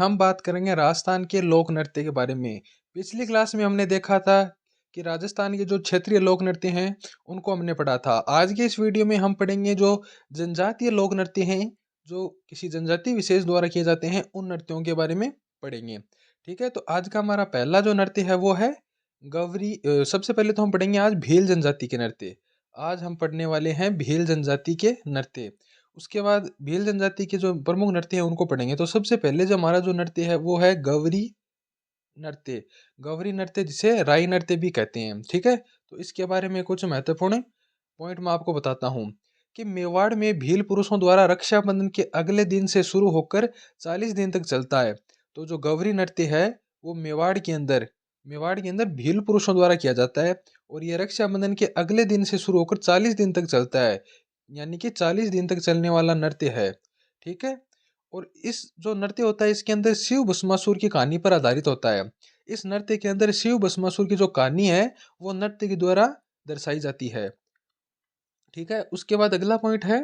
हम बात करेंगे राजस्थान के लोक नृत्य के बारे में। पिछली क्लास में हमने देखा था कि राजस्थान के जो क्षेत्रीय लोक नृत्य हैं, उनको हमने पढ़ा था। आज के इस वीडियो में हम पढ़ेंगे जो जनजातीय लोक नृत्य हैं, जो किसी जनजाति विशेष द्वारा किए जाते हैं, उन नृत्यों के बारे में पढ़ेंगे। ठीक है, तो आज का हमारा पहला जो नृत्य है वो है गवरी। सबसे पहले तो हम पढ़ेंगे आज भील जनजाति के नृत्य। आज हम पढ़ने वाले हैं भील जनजाति के नृत्य। उसके बाद भील जनजाति के जो प्रमुख नृत्य हैं उनको पढ़ेंगे। तो सबसे पहले जो हमारा जो नृत्य है वो है गवरी नृत्य। गवरी नृत्य जिसे राई नृत्य भी कहते हैं। ठीक है, तो इसके बारे में कुछ महत्वपूर्ण पॉइंट मैं आपको बताता हूँ कि मेवाड़ में भील पुरुषों द्वारा रक्षाबंधन के अगले दिन से शुरू होकर 40 दिन तक चलता है। तो जो गवरी नृत्य है वो मेवाड़ के अंदर भील पुरुषों द्वारा किया जाता है और ये रक्षाबंधन के अगले दिन से शुरू होकर 40 दिन तक चलता है, यानी कि 40 दिन तक चलने वाला नृत्य है। ठीक है, और इस जो नृत्य होता है इसके अंदर शिव भस्मासुर की कहानी पर आधारित होता है। इस नृत्य के अंदर शिव भस्मासुर की जो कहानी है वो नृत्य के द्वारा दर्शाई जाती है। ठीक है, उसके बाद अगला पॉइंट है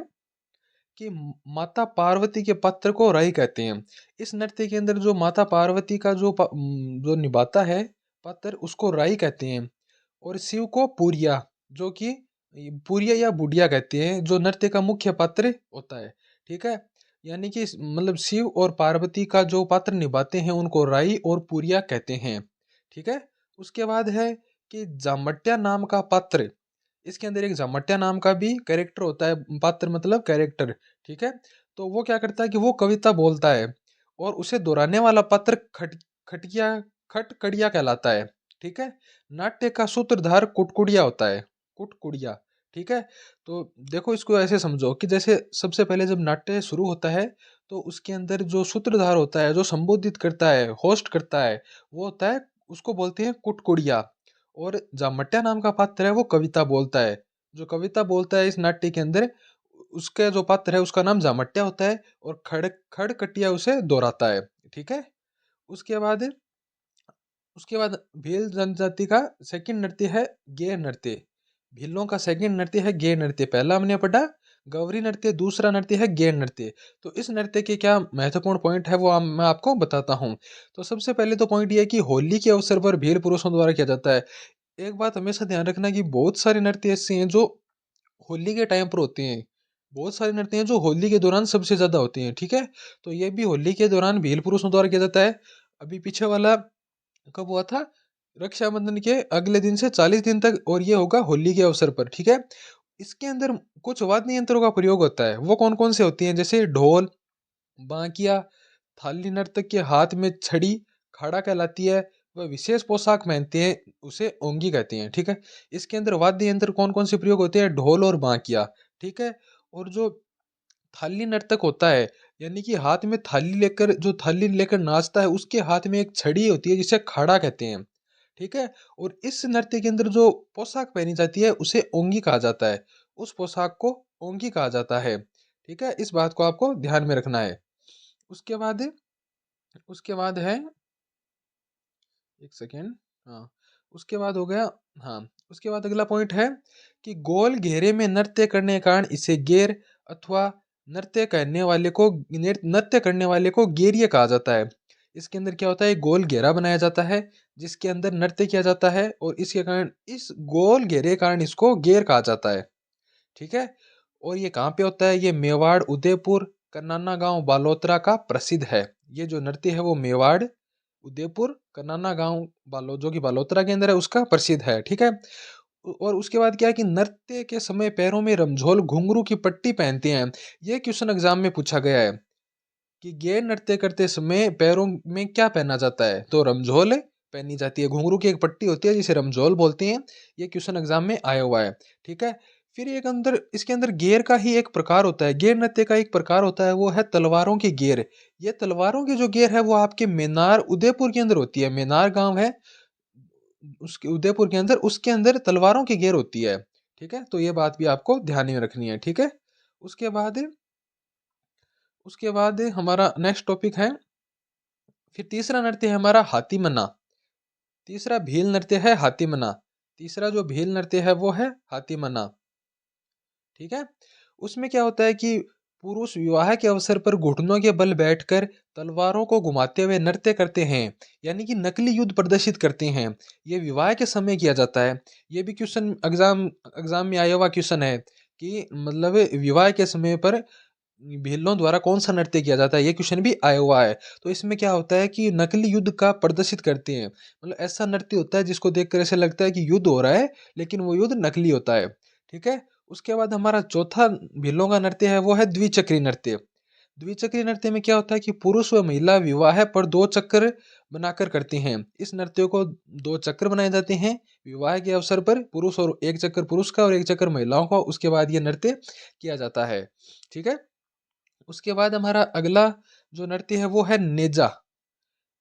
कि माता पार्वती के पात्र को राई कहते हैं। इस नृत्य के अंदर जो माता पार्वती का जो निभाता है पात्र, उसको राई कहते हैं। और शिव को पूरिया, जो कि पूरिया या बुढ़िया कहते हैं, जो नृत्य का मुख्य पात्र होता है। ठीक है, यानी कि मतलब शिव और पार्वती का जो पात्र निभाते हैं उनको राई और पूरिया कहते हैं। ठीक है, उसके बाद है कि जामट्या नाम का पात्र। इसके अंदर एक जामट्या नाम का भी कैरेक्टर होता है, पात्र मतलब कैरेक्टर। ठीक है, तो वो क्या करता है कि वो कविता बोलता है और उसे दोहराने वाला पात्र खटिया खटकड़िया कहलाता है। ठीक है, नाट्य का सूत्रधार कुटकुड़िया होता है, कुटकुड़िया। ठीक है, तो देखो इसको ऐसे समझो कि जैसे सबसे पहले जब नाट्य शुरू होता है तो उसके अंदर जो सूत्रधार होता है, जो संबोधित करता है, होस्ट करता है, वो होता है, उसको बोलते हैं कुटकुड़िया। और जामट्या नाम का पात्र है वो कविता बोलता है। जो कविता बोलता है इस नाट्य के अंदर, उसका जो पात्र है उसका नाम जामट्या होता है और खड़कटिया उसे दोहराता है। ठीक है, उसके बाद उसके बाद भील जनजाति का सेकंड नृत्य है गे नृत्य। भीलों का सेकंड नृत्य है गे नृत्य। पहला हमने पढ़ा गौरी नृत्य, दूसरा नृत्य है गे नृत्य। तो इस नृत्य के क्या महत्वपूर्ण पॉइंट है वो मैं आपको बताता हूँ। तो सबसे पहले तो पॉइंट ये है कि होली के अवसर पर भील पुरुषों द्वारा किया जाता है। एक बात हमेशा ध्यान रखना कि बहुत सारे नृत्य ऐसे हैं जो होली के टाइम पर होते हैं। बहुत सारे नृत्य हैं जो होली के दौरान सबसे ज्यादा होते हैं। ठीक है, तो ये भी होली के दौरान भील पुरुषों द्वारा किया जाता है। अभी पीछे वाला कब हुआ था? रक्षाबंधन के अगले दिन से 40 दिन तक, और ये होगा होली के अवसर पर। ठीक है, इसके अंदर कुछ वाद्य यंत्रों का प्रयोग होता है। वो कौन कौन से होती हैं? जैसे ढोल, बांकिया, थाली नर्तक के हाथ में छड़ी खाड़ा कहलाती है। वह विशेष पोशाक पहनते हैं, उसे ओंगी कहते हैं। ठीक है, इसके अंदर वाद्य यंत्र कौन कौन से प्रयोग होते हैं? ढोल और बांकिया। ठीक है, और जो थाली नर्तक होता है, यानी कि हाथ में थाली लेकर नाचता है, उसके हाथ में एक छड़ी होती है जिसे खाड़ा कहते हैं। ठीक है, और इस नृत्य के अंदर जो पोशाक पहनी जाती है उसे ओंगी कहा जाता है। उस पोशाक को ओंगी कहा जाता है। ठीक है, इस बात को आपको ध्यान में रखना है। उसके बाद उसके बाद है, एक सेकेंड, हाँ, उसके बाद हो गया। हाँ, उसके बाद अगला पॉइंट है कि गोल घेरे में नृत्य करने के कारण इसे गेर अथवा नृत्य करने वाले को गेरिया कहा जाता है। इसके अंदर क्या होता है? एक गोल घेरा बनाया जाता है जिसके अंदर नृत्य किया जाता है, और इसके कारण, इस गोल घेरे के कारण इसको गेर कहा जाता है। ठीक है, और ये कहाँ पे होता है? ये मेवाड़, उदयपुर, करनाना गांव, बालोतरा का प्रसिद्ध है। ये जो नृत्य है वो मेवाड़, उदयपुर, करनाना गांव, जो कि बालोतरा के अंदर है, उसका प्रसिद्ध है। ठीक है, और उसके बाद क्या है कि नृत्य के समय पैरों में रमझोल घुंघरू की पट्टी पहनते हैं। ये क्वेश्चन एग्जाम में पूछा गया है कि गैर नृत्य करते समय पैरों में क्या पहना जाता है? तो रमझोल पहनी जाती है, घुंघरू की एक पट्टी होती है जिसे रमझोल बोलते हैं। ये क्वेश्चन एग्जाम में आया हुआ है। ठीक है, फिर इसके अंदर गेर का ही एक प्रकार होता है, गेर नृत्य का एक प्रकार होता है, वो है तलवारों की गेर। ये तलवारों की जो गेर है वो आपके मेनार, उदयपुर के अंदर होती है। मेनार गांव है उसके, उदयपुर के अंदर, उसके अंदर तलवारों की गेर होती है। ठीक है, तो ये बात भी आपको ध्यान में रखनी है। ठीक है, उसके बाद उसके बाद हमारा नेक्स्ट टॉपिक है, फिर तीसरा नृत्य है हमारा हाथी मन्ना। तीसरा भील नृत्य है हाथी मन्ना। तीसरा जो भील नृत्य है वो है हाथी मन्ना। ठीक है, उसमें क्या होता है कि पुरुष विवाह के अवसर पर घुटनों के बल बैठकर तलवारों को घुमाते हुए नृत्य करते हैं, यानी कि नकली युद्ध प्रदर्शित करते हैं। ये विवाह के समय किया जाता है। ये भी क्वेश्चन एग्जाम एग्जाम में आया हुआ क्वेश्चन है कि मतलब विवाह के समय पर भीलों द्वारा कौन सा नृत्य किया जाता है, ये क्वेश्चन भी आया हुआ है। तो इसमें क्या होता है कि नकली युद्ध का प्रदर्शित करते हैं, मतलब ऐसा नृत्य होता है जिसको देखकर ऐसा लगता है कि युद्ध हो रहा है, लेकिन वो युद्ध नकली होता है। ठीक है। उसके बाद हमारा चौथा भीलों का नृत्य है वो है द्विचक्री नृत्य। द्विचक्री नृत्य में क्या होता है कि पुरुष व महिला विवाह पर दो चक्र बनाकर करते हैं। इस नृत्य को दो चक्र बनाए जाते हैं विवाह के अवसर पर, पुरुष और एक चक्कर पुरुष का और एक चक्कर महिलाओं का। उसके बाद ये नृत्य किया जाता है। ठीक है। उसके बाद हमारा अगला जो नृत्य है वो है नेजा,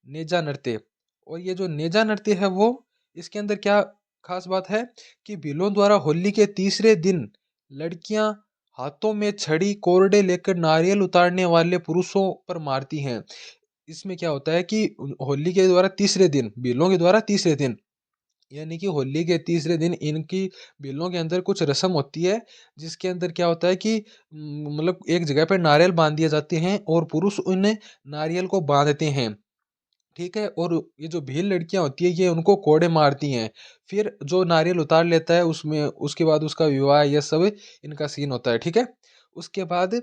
नेजा नृत्य। और ये जो नेजा नृत्य है वो, इसके अंदर क्या खास बात है कि भीलों द्वारा होली के तीसरे दिन लड़कियां हाथों में छड़ी कोरडे लेकर नारियल उतारने वाले पुरुषों पर मारती हैं। इसमें क्या होता है कि होली के द्वारा तीसरे दिन, भीलों के द्वारा तीसरे दिन, यानी कि होली के तीसरे दिन इनकी भीलों के अंदर कुछ रस्म होती है, जिसके अंदर क्या होता है कि मतलब एक जगह पे नारियल बांध दिए जाते हैं और पुरुष उन नारियल को बांधते हैं। ठीक है। और ये जो भील लड़कियां होती है ये उनको कोड़े मारती हैं। फिर जो नारियल उतार लेता है उसमें, उसके बाद उसका विवाह, यह सब इनका सीन होता है। ठीक है। उसके बाद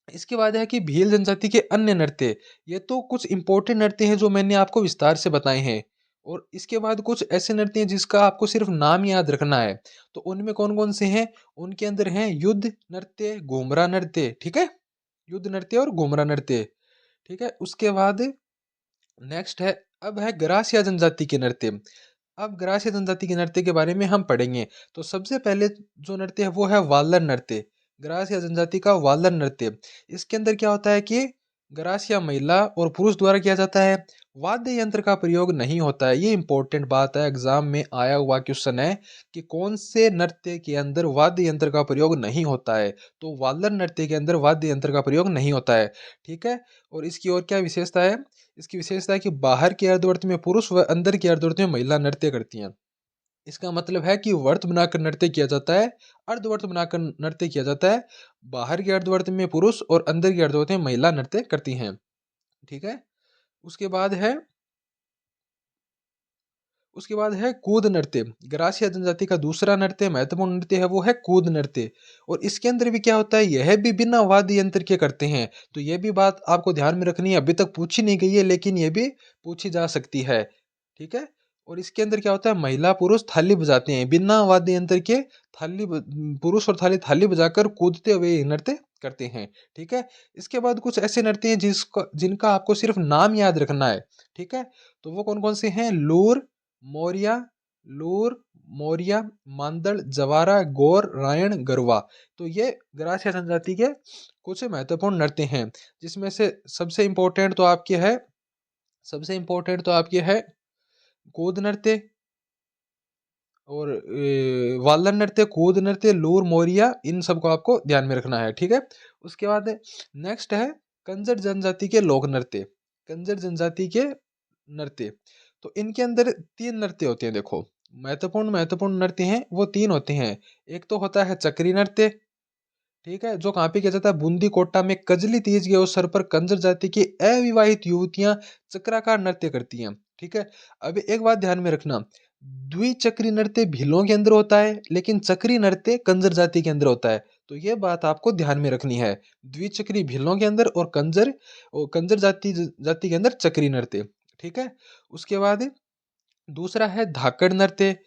इसके बाद है कि भील जनजाति के अन्य नृत्य। ये तो कुछ इंपॉर्टेंट नृत्य हैं जो मैंने आपको विस्तार से बताए हैं। और इसके बाद कुछ ऐसे नृत्य हैं जिसका आपको सिर्फ नाम याद रखना है। तो उनमें कौन कौन से हैं? उनके अंदर हैं युद्ध नृत्य, घूमरा नृत्य। ठीक है। युद्ध नृत्य और घूमरा नृत्य। ठीक है। उसके बाद नेक्स्ट है, अब है ग्रासिया जनजाति के नृत्य। अब ग्रासिया जनजाति के नृत्य के बारे में हम पढ़ेंगे। तो सबसे पहले जो नृत्य है वो है वालर नृत्य। ग्रासिया जनजाति का वालर नृत्य। इसके अंदर क्या होता है कि ग्रासिया महिला और पुरुष द्वारा किया जाता है। वाद्य यंत्र का प्रयोग नहीं होता है। ये इंपॉर्टेंट बात है, एग्जाम में आया हुआ क्वेश्चन है कि कौन से नृत्य के अंदर वाद्य यंत्र का प्रयोग नहीं होता है। तो वालर नृत्य के अंदर वाद्य यंत्र का प्रयोग नहीं होता है। ठीक है। और इसकी और क्या विशेषता है? इसकी विशेषता है कि बाहर के अर्धवर्त में पुरुष व अंदर के अर्धवर्त में महिला नृत्य करती हैं। इसका मतलब है कि वर्त बनाकर नृत्य किया जाता है, अर्धवर्त बनाकर नृत्य किया जाता है। बाहर के अर्धवर्त में पुरुष और अंदर के अर्धवर्त में महिला नृत्य करती हैं। ठीक है। उसके बाद है उसके बाद है कूद नृत्य। ग्रासिया जनजाति का दूसरा नृत्य, महत्वपूर्ण नृत्य है वो है कूद नृत्य। और इसके अंदर भी क्या होता है, यह भी बिना वाद्य यंत्र के करते हैं। तो यह भी बात आपको ध्यान में रखनी है, अभी तक पूछी नहीं गई है लेकिन यह भी पूछी जा सकती है। ठीक है। और इसके अंदर क्या होता है, महिला पुरुष थाली बजाते हैं बिना वाद्य यंत्र के। पुरुष और थाली थाली बजाकर कूदते हुए ये नृत्य करते हैं। ठीक है। इसके बाद कुछ ऐसे नृत्य हैं जिनका आपको सिर्फ नाम याद रखना है। ठीक है। तो वो कौन कौन से हैं? मौर्या लूर मौर्या, मांदड़, जवारा, गौर, रायण, गरवा। तो ये ग्रासिया जनजाति के कुछ महत्वपूर्ण नृत्य हैं, जिसमें से सबसे इंपॉर्टेंट तो आपके है कूद नृत्य और वालन नृत्य, कूद नृत्य, लूर, मोरिया, इन सबको आपको ध्यान में रखना है। ठीक है। उसके बाद नेक्स्ट है कंजर जनजाति के लोक नृत्य। कंजर जनजाति के नृत्य, तो इनके अंदर तीन नृत्य होते हैं। देखो, महत्वपूर्ण नृत्य हैं वो तीन होते हैं। एक तो होता है चक्री नृत्य। ठीक है। जो कहाँ पे किया जाता है? बूंदी कोटा में कजली तीज के अवसर पर कंजर जाति की अविवाहित युवतियां चक्राकार नृत्य करती हैं। ठीक है। अब एक बात ध्यान में रखना, द्विचक्री नृत्य भीलों के अंदर होता है लेकिन चक्री नृत्य कंजर जाति के अंदर होता है। तो ये बात आपको ध्यान में रखनी है। द्विचक्री भीलों के अंदर और कंजर जाति के अंदर चक्री नृत्य। ठीक है। उसके बाद दूसरा है धाकड़ नृत्य।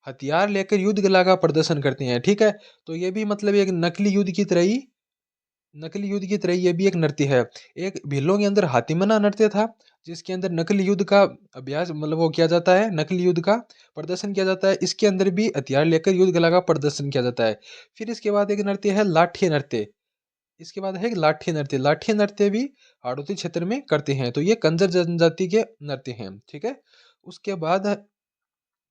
हथियार लेकर युद्ध कला का प्रदर्शन करते हैं। ठीक है। तो ये भी मतलब एक नकली युद्ध की तरह ये भी एक नृत्य है। एक भीलों के अंदर हाथीमना नृत्य था, जिसके अंदर नकली युद्ध का अभ्यास, मतलब वो किया जाता है, नकली युद्ध का प्रदर्शन किया जाता है। इसके अंदर भी हथियार लेकर युद्ध कला का प्रदर्शन किया जाता है। फिर इसके बाद एक नृत्य है लाठी नृत्य। इसके बाद है लाठी नृत्य। लाठी नृत्य भी हाड़ौती क्षेत्र में करते हैं। तो ये कंजर जनजाति के नृत्य हैं। ठीक है। उसके बाद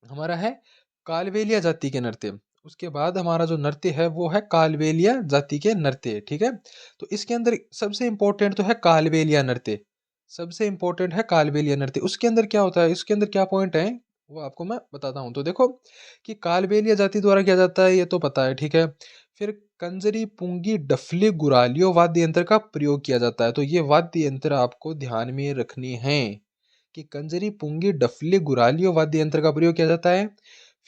हमारा है कालबेलिया जाति के नृत्य। उसके बाद हमारा जो नृत्य है वो है कालबेलिया जाति के नृत्य। ठीक है। तो इसके अंदर सबसे इंपॉर्टेंट तो है कालबेलिया नृत्य। सबसे इंपॉर्टेंट है कालबेलिया नृत्य। उसके अंदर क्या होता है, इसके अंदर क्या पॉइंट है वो आपको मैं बताता हूँ। तो देखो कि कालबेलिया जाति द्वारा किया जाता है ये तो पता है। ठीक है। फिर कंजरी, पुंगी, डफली, गुरालियो वाद्य यंत्र का प्रयोग किया जाता है। तो ये वाद्य यंत्र आपको ध्यान में रखने हैं कि कंजरी, पुंगी, डफली, गुरालियो वाद्य यंत्र का प्रयोग किया जाता है।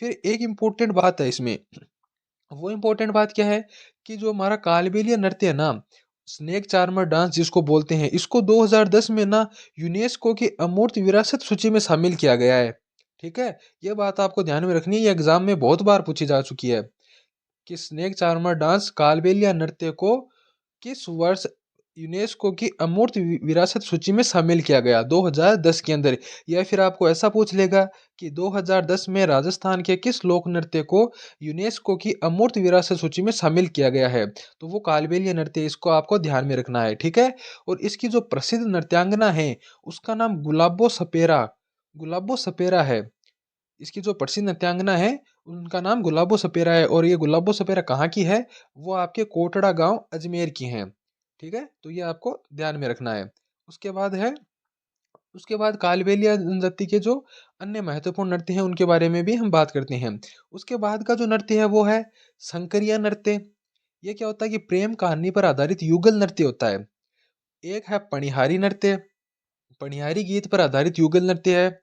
फिर एक इम्पोर्टेंट बात है इसमें, वो इम्पोर्टेंट बात क्या है कि जो हमारा कालबेलिया नृत्य है ना, स्नेक चार्मर डांस जिसको बोलते हैं, इसको 2010 में ना यूनेस्को की अमूर्त विरासत सूची में शामिल किया गया है। ठीक है, ये बात आपको ध्यान में रखनी है, ये एग्जाम में बहुत बार पूछी जा चुकी है कि स्नेक चार्मर डांस कालबेलिया नृत्य को किस वर्ष यूनेस्को की अमूर्त विरासत सूची में शामिल किया गया, 2010 के अंदर। या फिर आपको ऐसा पूछ लेगा कि 2010 में राजस्थान के किस लोक नृत्य को यूनेस्को की अमूर्त विरासत सूची में शामिल किया गया है, तो वो कालबेलिया नृत्य, इसको आपको ध्यान में रखना है। ठीक है, और इसकी जो प्रसिद्ध नृत्यांगना है उसका नाम गुलाबो सपेरा है। इसकी जो प्रसिद्ध नृत्यांगना है उनका नाम गुलाबो सपेरा है, और ये गुलाबो सपेरा कहाँ की है, वो आपके कोटड़ा गांव अजमेर की हैं। ठीक है, तो ये आपको ध्यान में रखना है। उसके बाद है, उसके बाद कालबेलिया जनजाति के जो अन्य महत्वपूर्ण नृत्य हैं उनके बारे में भी हम बात करते हैं। उसके बाद का जो नृत्य है वो है शंकरिया नृत्य। ये क्या होता है कि प्रेम कहानी पर आधारित युगल नृत्य होता है। एक है पणिहारी नृत्य, पणिहारी गीत पर आधारित युगल नृत्य है।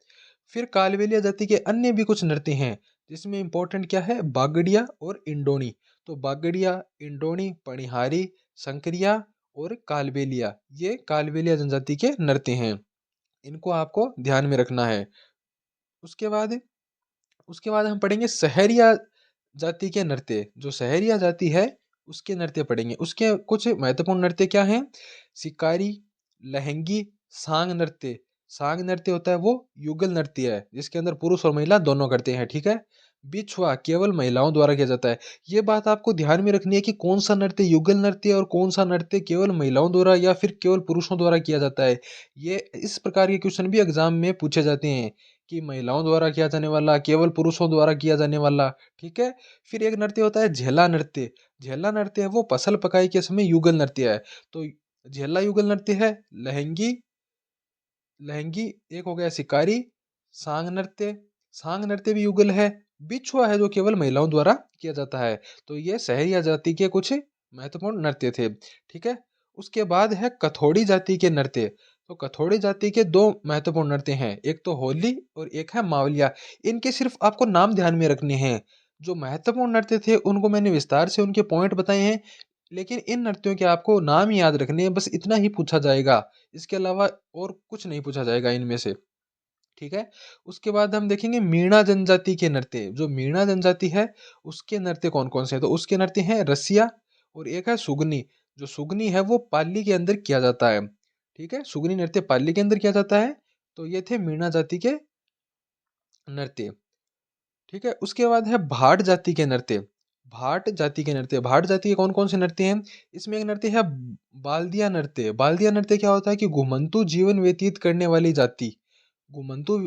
फिर कालबेलिया जाति के अन्य भी कुछ नृत्य हैं जिसमें इंपॉर्टेंट क्या है, बागड़िया और इंडोनी। तो बागड़िया, इंडोनी, पणिहारी, शंकरिया और कालबेलिया, ये कालबेलिया जनजाति के नृत्य हैं, इनको आपको ध्यान में रखना है। उसके बाद उसके बाद हम पढ़ेंगे सहरिया जाति के नृत्य। जो सहरिया जाति है उसके नृत्य पढ़ेंगे। उसके कुछ महत्वपूर्ण नृत्य क्या हैं, शिकारी, लहंगी, सांग नृत्य। सांग नृत्य होता है वो युगल नृत्य है जिसके अंदर पुरुष और महिला दोनों करते हैं। ठीक है, बिछुआ केवल महिलाओं द्वारा किया जाता है। ये बात आपको ध्यान में रखनी है कि कौन सा नृत्य युगल नृत्य और कौन सा नृत्य केवल महिलाओं द्वारा या फिर केवल पुरुषों द्वारा किया जाता है। ये इस प्रकार के क्वेश्चन भी एग्जाम में पूछे जाते हैं कि महिलाओं द्वारा किया जाने वाला, केवल पुरुषों द्वारा किया जाने वाला। ठीक है, फिर एक नृत्य होता है झेला नृत्य। झेला नृत्य है वो फसल पकाई के समय युगल नृत्य है। तो झेला युगल नृत्य है। लहंगी, लहंगी एक हो गया शिकारी। सांग नृत्य, सांग नृत्य भी युगल है। बिछुआ है जो केवल महिलाओं द्वारा किया जाता है। तो ये सहरिया जाति के कुछ महत्वपूर्ण नृत्य थे। ठीक है, उसके बाद है कथोड़ी जाति के नृत्य। तो कथोड़ी जाति के दो महत्वपूर्ण नृत्य हैं, एक तो होली और एक है मावलिया। इनके सिर्फ आपको नाम ध्यान में रखने हैं। जो महत्वपूर्ण नृत्य थे उनको मैंने विस्तार से उनके पॉइंट बताए हैं, लेकिन इन नृत्यों के आपको नाम ही याद रखने हैं, बस इतना ही पूछा जाएगा। इसके अलावा और कुछ नहीं पूछा जाएगा इनमें से। ठीक है, उसके बाद हम देखेंगे मीणा जनजाति के नृत्य। जो मीणा जनजाति है उसके नृत्य कौन कौन से हैं, तो उसके नृत्य हैं रसिया और एक है सुगनी। जो सुगनी है वो पाली के अंदर किया जाता है। ठीक है, सुगनी नृत्य पाली के अंदर किया जाता है। तो ये थे मीणा जाति के नृत्य। ठीक है, उसके बाद है भाट जाति के नृत्य। भाट जाति के नृत्य, भाट जाति के कौन कौन से नृत्य हैं, इसमें एक नृत्य है बाल्दिया नृत्य। बाल्दिया नृत्य क्या होता है कि घुमंतु जीवन व्यतीत करने वाली जाति, घुमंतु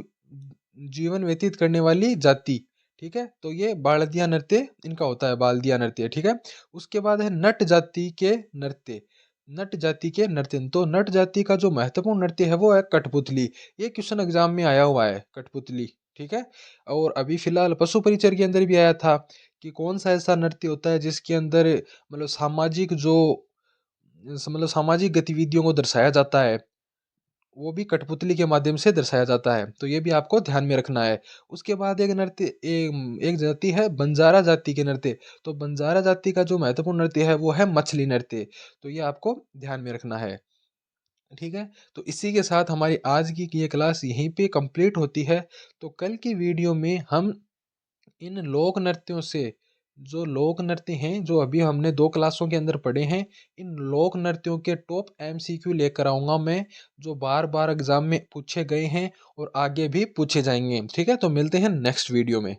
जीवन व्यतीत करने वाली जाति। ठीक है, तो ये बाल्दिया नृत्य इनका होता है, बाल्दिया नृत्य। ठीक है, उसके बाद है नट जाति के नृत्य। नट जाति के नृत्य, तो नट जाति का जो महत्वपूर्ण नृत्य है वो है कठपुतली। ये क्वेश्चन एग्जाम में आया हुआ है, कठपुतली। ठीक है, और अभी फिलहाल पशु परिचर के अंदर भी आया था कि कौन सा ऐसा नृत्य होता है जिसके अंदर मतलब सामाजिक जो मतलब सामाजिक गतिविधियों को दर्शाया जाता है, वो भी कठपुतली के माध्यम से दर्शाया जाता है। तो ये भी आपको ध्यान में रखना है। उसके बाद एक नृत्य, एक जाति है बंजारा जाति के नृत्य। तो बंजारा जाति का जो महत्वपूर्ण नृत्य है वो है मछली नृत्य। तो ये आपको ध्यान में रखना है। ठीक है, तो इसी के साथ हमारी आज की ये क्लास यहीं पे कंप्लीट होती है। तो कल की वीडियो में हम इन लोक नृत्यों से, जो लोक नृत्य हैं जो अभी हमने 2 क्लासों के अंदर पढ़े हैं, इन लोक नृत्यों के टॉप एमसीक्यू लेकर आऊँगा मैं, जो बार-बार एग्ज़ाम में पूछे गए हैं और आगे भी पूछे जाएँगे। ठीक है? तो मिलते हैं नेक्स्ट वीडियो में।